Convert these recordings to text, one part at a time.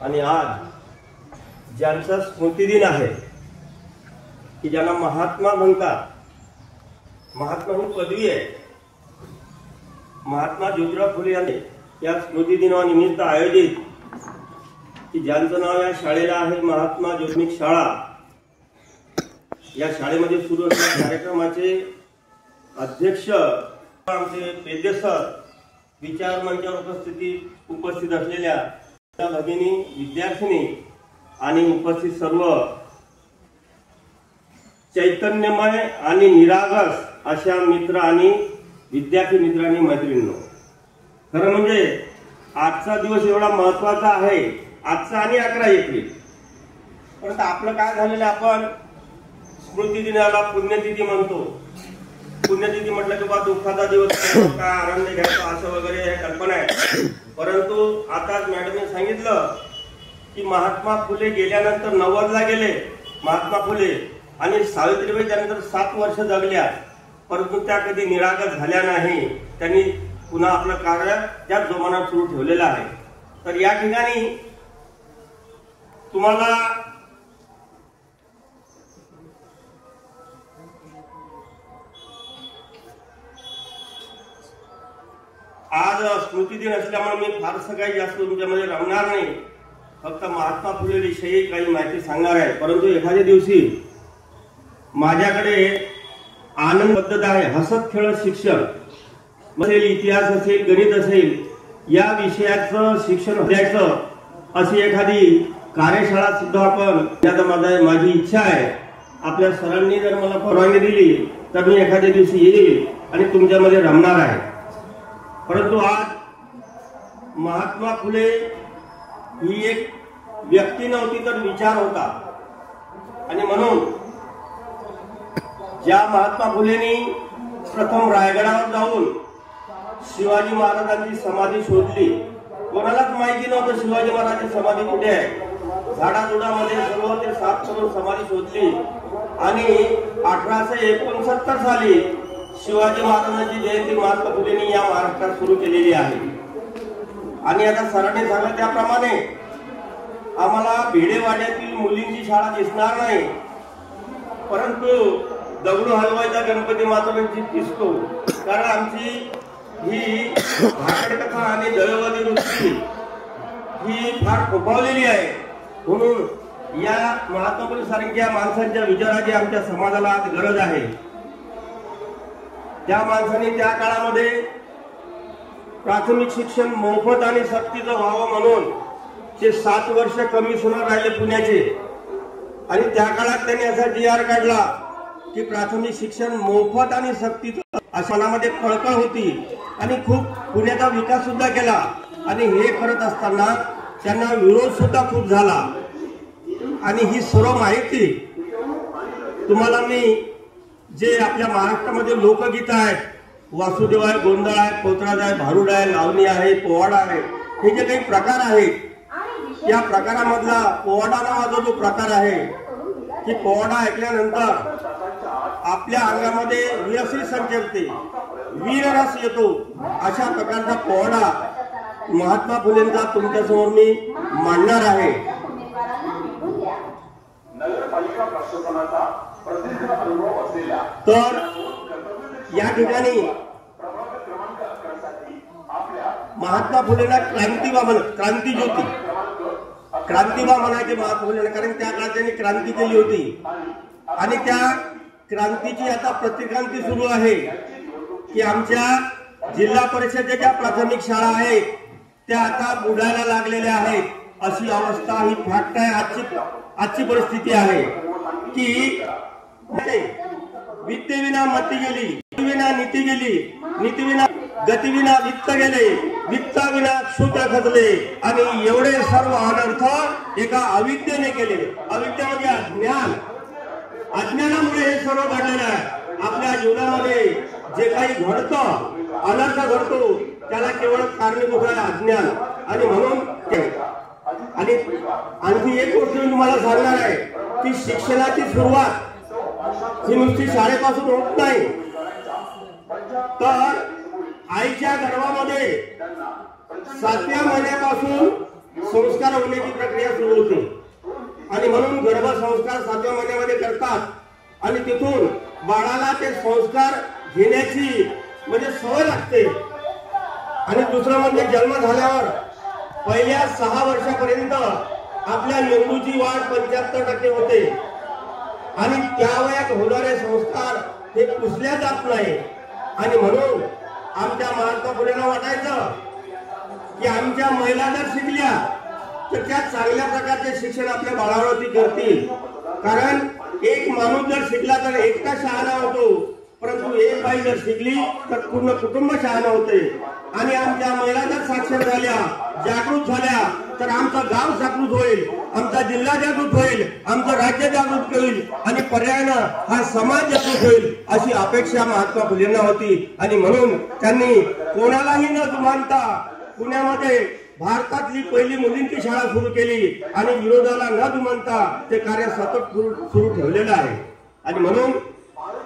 आणि आज ज्यांचा स्मृतिदिन आहे की ज्यांना महात्मा म्हणतात, महात्मा ही पदवी आहे, महात्मा ज्योतिराव फुले यांनी या स्मृतिदिनानिमित्त आयोजित की ज्यांचं नाव या शाळेला आहे महात्मा ज्योतिर्मिक शाळा, या शाळेमध्ये सुरू असलेल्या कार्यक्रमाचे अध्यक्ष आमचे पेद्य सर, विचार मंचावर उपस्थित असलेल्या भगिनी, विद्यार्थिनी आणि उपस्थित सर्व चैतन्यमय आणि निरागस अशा मित्र आणि विद्यार्थी मित्रांनी, मैत्रिणींनो, खरं म्हणजे आजचा दिवस एवढा महत्त्वाचा आहे, आजचा आणि 11 एप्रिल. परंतु आपलं काय झालेलं, आपण स्मृतिदिनाला पुण्यतिथी म्हणतो. पुण्यतिथी म्हटलं की बा दुःखाचा दिवस, काय आनंद घ्यायचा असं वगैरे हे कल्पना आहे. परंतु आताच मॅडमने सांगितलं की महात्मा फुले गेल्यानंतर 90ला गेले महात्मा फुले, आणि सावित्रीबाई त्यानंतर 7 वर्ष जगल्या, परंतु त्या कधी निरागस झाल्या नाही. त्यांनी पुन्हा आपलं कार्य त्याच जोमानात सुरू ठेवलेलं आहे. तर या ठिकाणी तुम्हाला आज स्मृतिदिन असल्यामुळे मी फारसं काही जास्त तुमच्यामध्ये रमणार नाही, फक्त महात्मा फुले विषयी काही माहिती सांगणार आहे. परंतु एखाद्या दिवशी माझ्याकडे आनंद पद्धत आहे, हसत खेळत शिक्षण असेल, इतिहास असेल, गणित असेल, या विषयाचं शिक्षण द्यायचं अशी एखादी कार्यशाळा सुद्धा आपण, माझी इच्छा आहे. आपल्या सरांनी जर मला परवानगी दिली तर मी एखाद्या दिवशी येईल आणि तुमच्यामध्ये रमणार आहे. परंतु आज महात्मा फुले ही एक व्यक्ती नव्हती तर विचार होता, आणि म्हणून ज्या महात्मा फुलेंनी प्रथम रायगडावर जाऊन शिवाजी महाराजांची समाधी शोधली, कोणालाच माहिती नव्हतं शिवाजी महाराजांची समाधी कुठे आहे. झाडाझुडामध्ये सर्व ते साफ करून समाधी शोधली, आणि 1869 साली शिवाजी महाराजांची जयंती महात्मा फुलेंनी या महाराष्ट्रात सुरू केलेली आहे. आणि आता सरांनी सांगितलं त्याप्रमाणे आम्हाला भिडेवाड्यातील मुलींची शाळा दिसणार नाही, परंतु दगडू हलवायचा गणपती मात्र दिसतो. कारण आमची ही भाकड आणि दळवादी वृत्ती ही फार फोफावलेली आहे. म्हणून या महात्मा फुले सारख्या माणसांच्या विचाराची आमच्या समाजाला आज गरज आहे. त्या माणसाने त्या काळामध्ये प्राथमिक शिक्षण मोफत आणि सक्तीचं व्हावं म्हणून ते 7 वर्ष कमिशनर राहिले पुण्याचे, आणि त्या काळात त्यांनी असा GR काढला की प्राथमिक शिक्षण मोफत आणि सक्तीचं, अशा मनामध्ये कळकळ होती, आणि खूप पुण्याचा विकास सुद्धा केला. आणि हे करत असताना त्यांना विरोध सुद्धा खूप झाला. आणि ही सर्व माहिती तुम्हाला मी, जे आपल्या महाराष्ट्रामध्ये लोकगीत आहेत, वासुदेव आहे, गोंधळ आहे, पोतराज आहे, भारुड आहे, लावणी आहे, पोवाडा आहे, हे जे काही प्रकार आहेत, या प्रकारामधला पोवाडा नावाचा जो प्रकार आहे, की पोवाडा ऐकल्यानंतर आपल्या अंगामध्ये वीरसी संचरते, वीररस येतो. अशा प्रकारचा पोवाडा महात्मा फुलेंचा तुमच्यासमोर मी मांडणार आहे. तर या ठिकाणी महात्मा फुलेला क्रांतिबा म्हणायचे महात्मा फुलेला, कारण त्या काळात त्यांनी क्रांती केली होती. आणि त्या क्रांतीची आता प्रतिक्रांती सुरू आहे की आमच्या जिल्हा परिषदेच्या प्राथमिक शाळा आहेत त्या आता बुडायला लागलेल्या आहेत. अशी अवस्था, ही फॅक्ट आहे, आजची परिस्थिती आहे की विद्येविना मती गेली, विना नीती गेली, नीतीविना गतीविना वित्त गेले, वित्ताविना क्षुद्र खचले, आणि एवढे सर्व अनर्थ एका अविद्येने केले. अविद्या म्हणजे अज्ञान. अज्ञानामुळे हे सर्व घडलेलं आहे. आपल्या जीवनामध्ये जे काही घडतं, अनर्थ घडतो, त्याला केवळ कारणीभूत आहे अज्ञान. आणि म्हणून आणि आणखी एक गोष्ट मी तुम्हाला सांगणार आहे की शिक्षणाची सुरुवात ही नुसती शाळेपासून होत नाही, तर आईच्या गर्भामध्ये 7व्या महिन्यापासून संस्कार होण्याची प्रक्रिया सुरू होते आणि म्हणून गर्भसंस्कार 7व्या महिन्यामध्ये करतात आणि तिथून बाळाला ते संस्कार घेण्याची म्हणजे सवय लागते। आणि दुसरं म्हणजे जन्म झाल्यावर पहिल्या 6 वर्षापर्यंत आपल्या मेंदूची वाढ 75% होते आणि त्या वयात होणारे संस्कार हे पुसल्या जात नाही। आणि म्हणून आमच्या महात्मा फुलेंना वाटायचं की आमच्या महिला जर शिकल्या तर त्या चांगल्या प्रकारचे शिक्षण आपल्या बाळावरती करतील। कारण एक माणूस जर शिकला तर एकटा शहाणा होतो, परंतु एक बाई जर शिकली तर पूर्ण कुटुंब शहाणा होते। आणि आमच्या महिला जर साक्षर झाल्या, जागृत झाल्या तर आमचं गाव जागृत होईल, आमचा जिल्हा जागृत होईल, आमचं राज्य जागृत होईल आणि पर्यायानं हा समाज जागृत होईल अशी अपेक्षा महात्मा फुलेंना होती। आणि म्हणून त्यांनी कोणालाही न जुमानता पुण्यामध्ये भारतातली पहिली मुलींची शाळा सुरू केली आणि विरोधाला न जुमानता ते कार्य सतत सुरू ठेवलेलं आहे। आणि म्हणून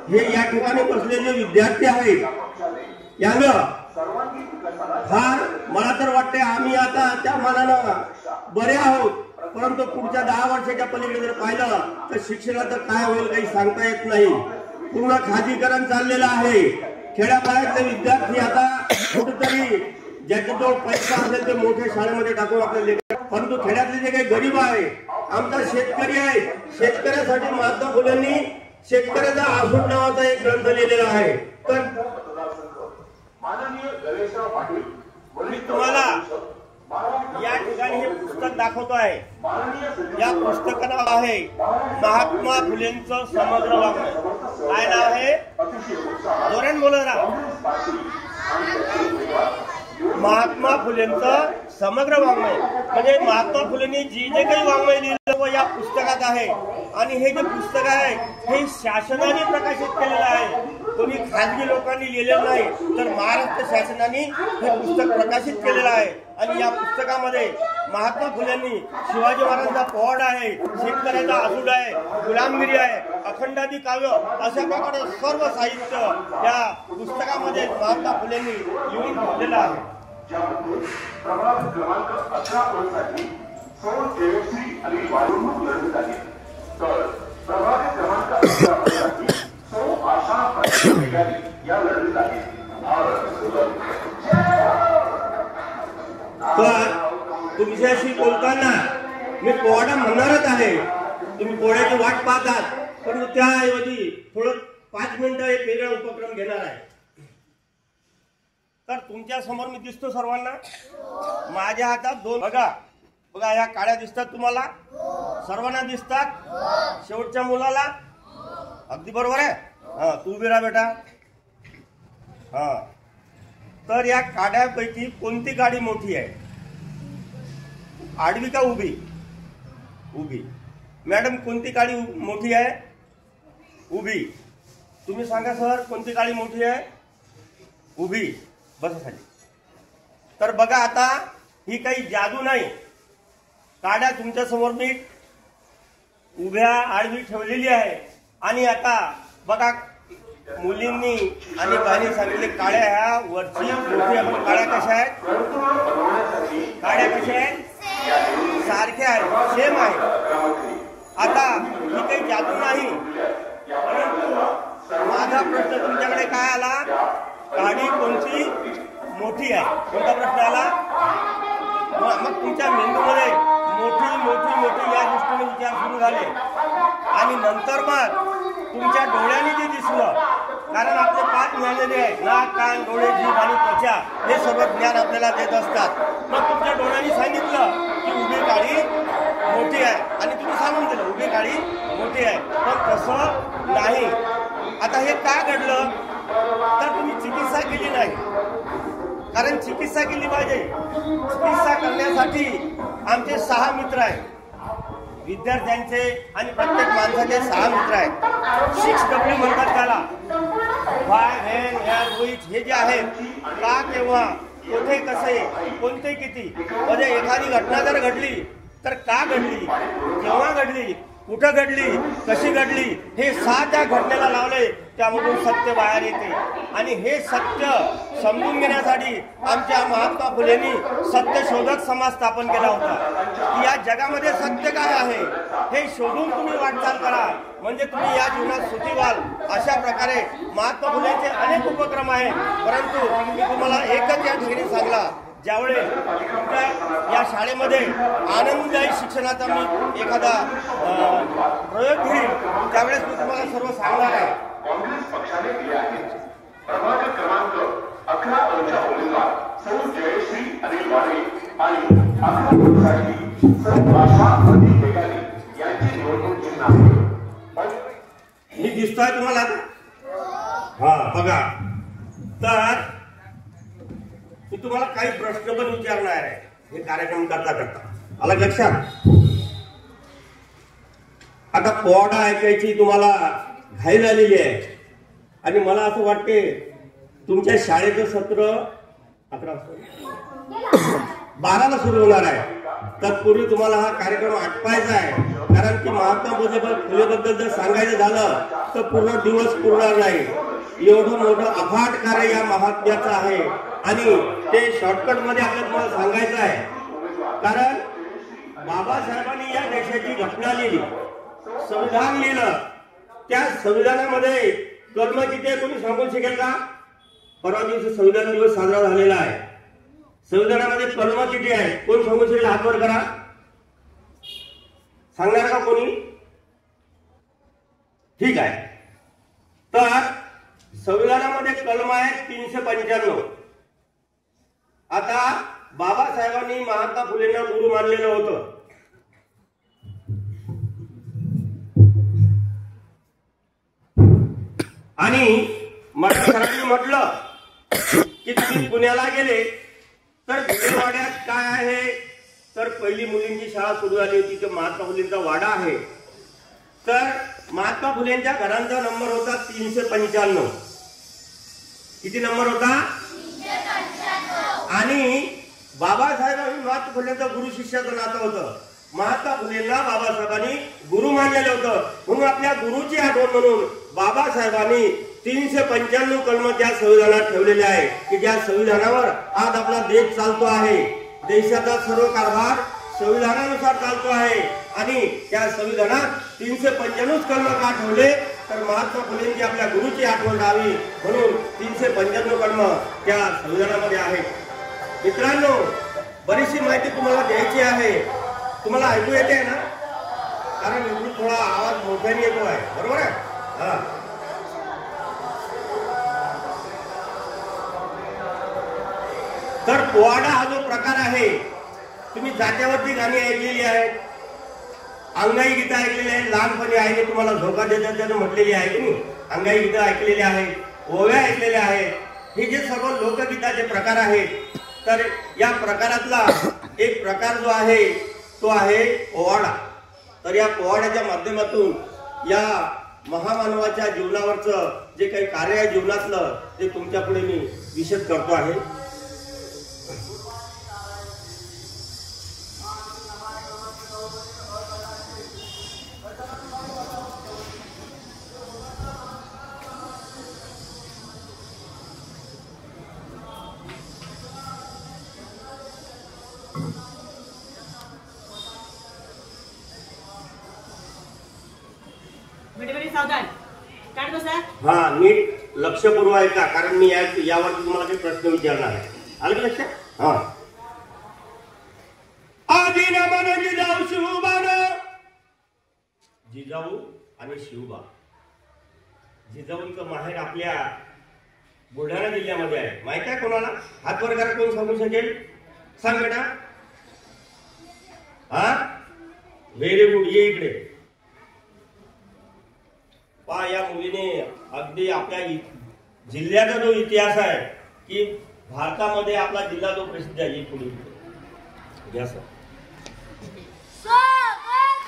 हे या ठिकाणी बसलेले विद्यार्थी आहेत यांना फार मला तर वाटते आम्ही आता त्या मानानं बरे आहोत, परंतु पुढच्या 10 वर्षाच्या पलीकडे जर पाहिलं तर शिक्षणाचं काय होईल काही सांगता येत नाही। पूर्ण खाजगीकरण चाललेलं आहे। खेड्यापाड्यातले विद्यार्थी आता कुठेतरी ज्याच्याजवळ पैसा असेल ते मोठ्या शाळेमध्ये टाकून आपले लेकर, परंतु खेड्यातले जे काही गरीब आहे, आमचा शेतकरी आहे, शेतकऱ्यासाठी महात्मा फुलेंनी शेतकऱ्याचा आसूड नावाचा एक ग्रंथ लिहिलेला आहे। तर मी तुम्हाला या ठिकाणी हे पुस्तक दाखवतो आहे। या पुस्तकाचं नाव आहे महात्मा फुलेंचं समग्र वाङ्मय। काय नाव आहे? जोराने बोला ना। महात्मा फुलेंचं समग्र वाङ्मय म्हणजे महात्मा फुलेंनी जे काही वाङ्मय लिहिलं व या पुस्तकात आहे। आणि हे जे पुस्तक आहे हे शासनाने प्रकाशित केलेलं आहे, कोणी खाजगी लोकांनी लिहिलेलं नाही, तर महाराष्ट्र शासनाने हे पुस्तक प्रकाशित केलेलं आहे। आणि या पुस्तकामध्ये महात्मा फुलेंनी शिवाजी महाराजांचा पोवाडा आहे, शेतकऱ्याचा आसूड आहे, गुलामगिरी आहे, अखंडादी काव्य अशा प्रकारे सर्व साहित्य या पुस्तकामध्ये महात्मा फुलेंनी लिहून ठेवलेलं आहे। प्रभाग क्रमांक 11 साठी सौ जयश्री आणि वाळुंब लढत आहे, तर प्रभाग क्रमांक 11 साठी सौ आशा या लढत आहे। तुमच्याशी बोलताना मी पोवाडा म्हणणारच आहे, तुम्ही पोवाड्याची वाट पाहतात, पण त्याऐवजी थोडं 5 मिनिटं एक वेगळा उपक्रम घेणार आहे। तर तुमच्या समोर मी दिसतो सर्वांना, माझ्या हातात 2 बघा बघा ह्या काड्या दिसतात तुम्हाला, सर्वांना दिसतात, शेवटच्या मुलाला अगदी बरोबर आहे। हा तू उभी राहा बेटा। हा तर या काड्यापैकी कोणती गाडी मोठी आहे? आडवी का उभी? उभी। मॅडम कोणती गाडी मोठी आहे? उभी। तुम्ही सांगा सर कोणती गाडी मोठी आहे? उभी। बस खाली। तर बघा आता ही काही जादू नाही, काड्या तुमच्या समोर मी उभ्या आडवी ठेवलेली आहे। आणि आता बघा मुलींनी आणि बाईंनी सांगितले काड्या ह्या वरची मोठी आपण काड्या कशा आहेत? काड्या कशा आहेत? सारख्या आहेत, सेम आहे। आता ही काही जादू नाही, परंतु माझा प्रश्न तुमच्याकडे काय आला? गाडी कोणती मोठी आहे? कोणता प्रश्न आला? मग तुमच्या मेंदूमध्ये मोठी मोठी मोठी या दृष्टीने विचार सुरू झाले आणि नंतर मग तुमच्या डोळ्यांनी जे दिसलं, कारण आपले 5 ज्ञानेंद्रिय आहेत, नाक कान डोळे जीभ आणि त्वचा, हे सर्व ज्ञान आपल्याला देत असतात। मग तुमच्या डोळ्यांनी सांगितलं की उभी गाडी मोठी आहे आणि तुम्ही सांगून दिलं उभी गाडी मोठी आहे, पण तसं नाही। आता हे का घडलं? तर तुम्ही चिकित्सा केली नाही, कारण चिकित्सा केली पाहिजे। चिकित्सा करण्यासाठी आमचे 6 मित्र आहेत, विद्यार्थ्यांचे आणि प्रत्येक माणसाचे 6 मित्र आहेत। 6W म्हणतात त्याला, व्हाय व्हेन व्हेअर व्हिच हे जे आहेत, का केव्हा कोठे कसे कोणते किती, म्हणजे एखादी घटना जर घडली तर का घडली, केव्हा घडली, कुठं घडली, कशी घडली, हे 6 त्या घटनेला लावले त्यामधून सत्य बाहेर येते आणि हे सत्य समजून घेण्यासाठी आमच्या महात्मा फुलेंनी सत्यशोधक समाज स्थापन केला होता की या जगामध्ये सत्य काय आहे हे शोधून तुम्ही वाटचाल करा म्हणजे तुम्ही या जीवनात सुखी व्हाल। अशा प्रकारे महात्मा फुलेंचे अनेक उपक्रम आहेत, परंतु मी तुम्हाला एकच या ठिकाणी सांगला, ज्यावेळेस तुमच्या या शाळेमध्ये आनंददायी शिक्षणाचा मी एखादा प्रयोग घेईल त्यावेळेस मी तुम्हाला सर्व सांगणार आहे। काँग्रेस पक्षाने दिले आहे प्रभाग क्रमांक 11 च्या उमेदवार सौ जयश्री अनिल वाडे आणि 11 साठी सौ आशा प्रदीप बेगारी यांची निवडणूक चिन्ह आहे। मी दिसतोय तुम्हाला? हा बघा, तर मी तुम्हाला काही प्रश्न पण विचारणार आहे हे कार्यक्रम करता करता, आला लक्षात? आता पोवाडा ऐकायची तुम्हाला घाई झालेली आहे आणि मला असं वाटते तुमच्या शाळेचं सत्र 12ला सुरू होणार आहे, तत्पूर्वी तुम्हाला हा कार्यक्रम आटपायचा आहे, कारण की महात्मा फुलेबद्दल जर सांगायचं झालं तर पूर्ण दिवस पुरणार नाही। एवढं मोठं अफाट कार्य या महात्म्याचं आहे आणि ते शॉर्टकट मध्ये आपल्याला तुम्हाला सांगायचं आहे, कारण बाबासाहेबांनी या देशाची घटना लिहिली, संविधान लिहिलं, त्या संविधानामध्ये कलम किती आहे कोणी सांगू शकेल का? परवा दिवशी संविधान दिवस साजरा झालेला आहे, संविधानामध्ये कलम किती आहे कोण सांगू शकेल? हात वर करा, सांगणार का कोणी? ठीक आहे, तर संविधानामध्ये कलम आहे 395। आता बाबासाहेबांनी महात्मा फुलेंना गुरु मानलेलं होतं, आणि सरांनी म्हटलं की तुम्ही पुण्याला गेले तर भिडेवाड्यात काय आहे, तर पहिली मुलींची शाळा सुरू झाली होती, तर महात्मा फुलेंचा वाडा आहे, तर महात्मा फुलेंच्या घरांचा नंबर होता 395। किती नंबर होता? आणि बाबासाहेब आणि महात्मा फुलेंचं गुरु शिष्याचं नातं होतं, महात्मा फुलेंना बाबासाहेबांनी गुरु मानलेलं होतं, म्हणून आपल्या गुरुची आठवण म्हणून बाबासाहेबांनी 395 कलम त्या संविधानात ठेवलेले आहे की ज्या संविधानावर आज आपला देश चालतो आहे, देशाचा सर्व कारभार संविधानानुसार चालतो आहे आणि त्या संविधानात 395 कलम का ठेवले तर महात्मा फुलेंची आपल्या गुरुची आठवण राहावी म्हणून 395 कलम त्या संविधानामध्ये आहेत। मित्रांनो, बरीचशी माहिती तुम्हाला द्यायची आहे, तुम्हाला ऐकू येते ना? कारण इकडून थोडा आवाज मोठ्याने येतो आहे, बरोबर आहे? हा, तर पोवाडा हा जो प्रकार आहे, तुम्ही जात्यावरती गाणी ऐकलेली आहेत, अंगाई गीतं ऐकलेली आहेत, लहानपणी आईने तुम्हाला धोका देतात त्यानं म्हटलेली आहे की अंगाई गीतं ऐकलेली आहेत, ओव्या ऐकलेल्या आहेत, हे जे सर्व लोकगीताचे प्रकार आहेत, तर या प्रकारातला एक प्रकार जो आहे तो आहे पोवाडा। तर या पोवाड्याच्या माध्यमातून या महामानवाच्या जीवनावरचं जे काही कार्य आहे जीवनातलं ते तुमच्या पुढे मी विशद करतो आहे। हा, नीट लक्षपूर्वक ऐका, कारण मी यावरती तुम्हाला काही प्रश्न विचारणार आहे, आलं का लक्षात? हा, आधी नमन जिजाऊ शिवबान, जिजाऊ आणि शिवबा, जिजाऊंचं माहेर आपल्या बुलढाणा जिल्ह्यामध्ये आहे, माहित आहे कोणाला? हात वर करा, कोण सांगू शकेल? सांग बेटा। हा, व्हेरी गुड, ये इकडे पहा। या मुलीने अगदी आपल्या जिल्ह्याचा जो इतिहास आहे की भारतामध्ये आपला जिल्हा जो प्रसिद्ध आहे, पुढे